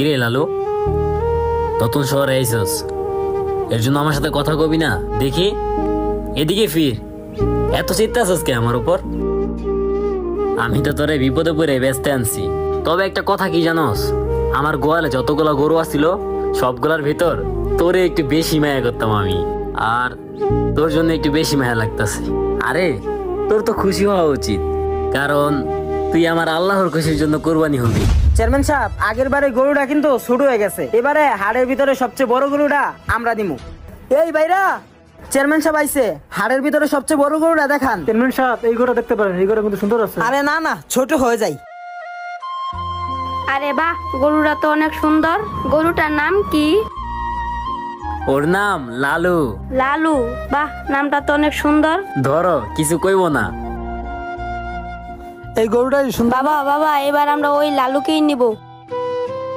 কিরে লালু, নতুন শহরে আইসস, এর জন্য আমার সাথে কথা কবি না? দেখি এদিকে ফির, এত চিন্তা আছিস কে আমার উপর? আমি তো তোরে বিপদে পড়ে ব্যস্ত আনছি। তবে একটা কথা কি জানোস, আমার গোয়ালে যতগুলা গরু আছিল সবগুলার ভিতর তোরে একটু বেশি মায়া করতাম আমি, আর তোর জন্য একটু বেশি মায়া লাগতাছে। আরে তোর তো খুশি হওয়া উচিত, কারণ তুই আমার আল্লাহর খুশির জন্য কোরবানি হবি। চেয়ারম্যান সাহেব, আগের বারে গরুটা কিন্তু ছোট হয়ে গেছে, এবারে হাড়ের ভিতরে সবচেয়ে বড় গরুটা আমরা দিমু। এই ভাইরা, চেয়ারম্যান সাহেব আইছে, হাড়ের ভিতরে সবচেয়ে বড় গরুটা দেখান। চেয়ারম্যান সাহেব, এই গরুটা দেখতে পারেন, এই গরুটা কিন্তু সুন্দর আছে। আরে না না, ছোট হয়ে যায়। আরে বাহ, গরুটা তো অনেক সুন্দর। গরুটার নাম কি? ওর নাম লালু। লালু? বাহ, নামটা তো অনেক সুন্দর। ধরো, কিছু কইব না। এই গরুটাই সুন্দর। বাবা বাবা, এবার আমরা ওই লালুকেই নিব।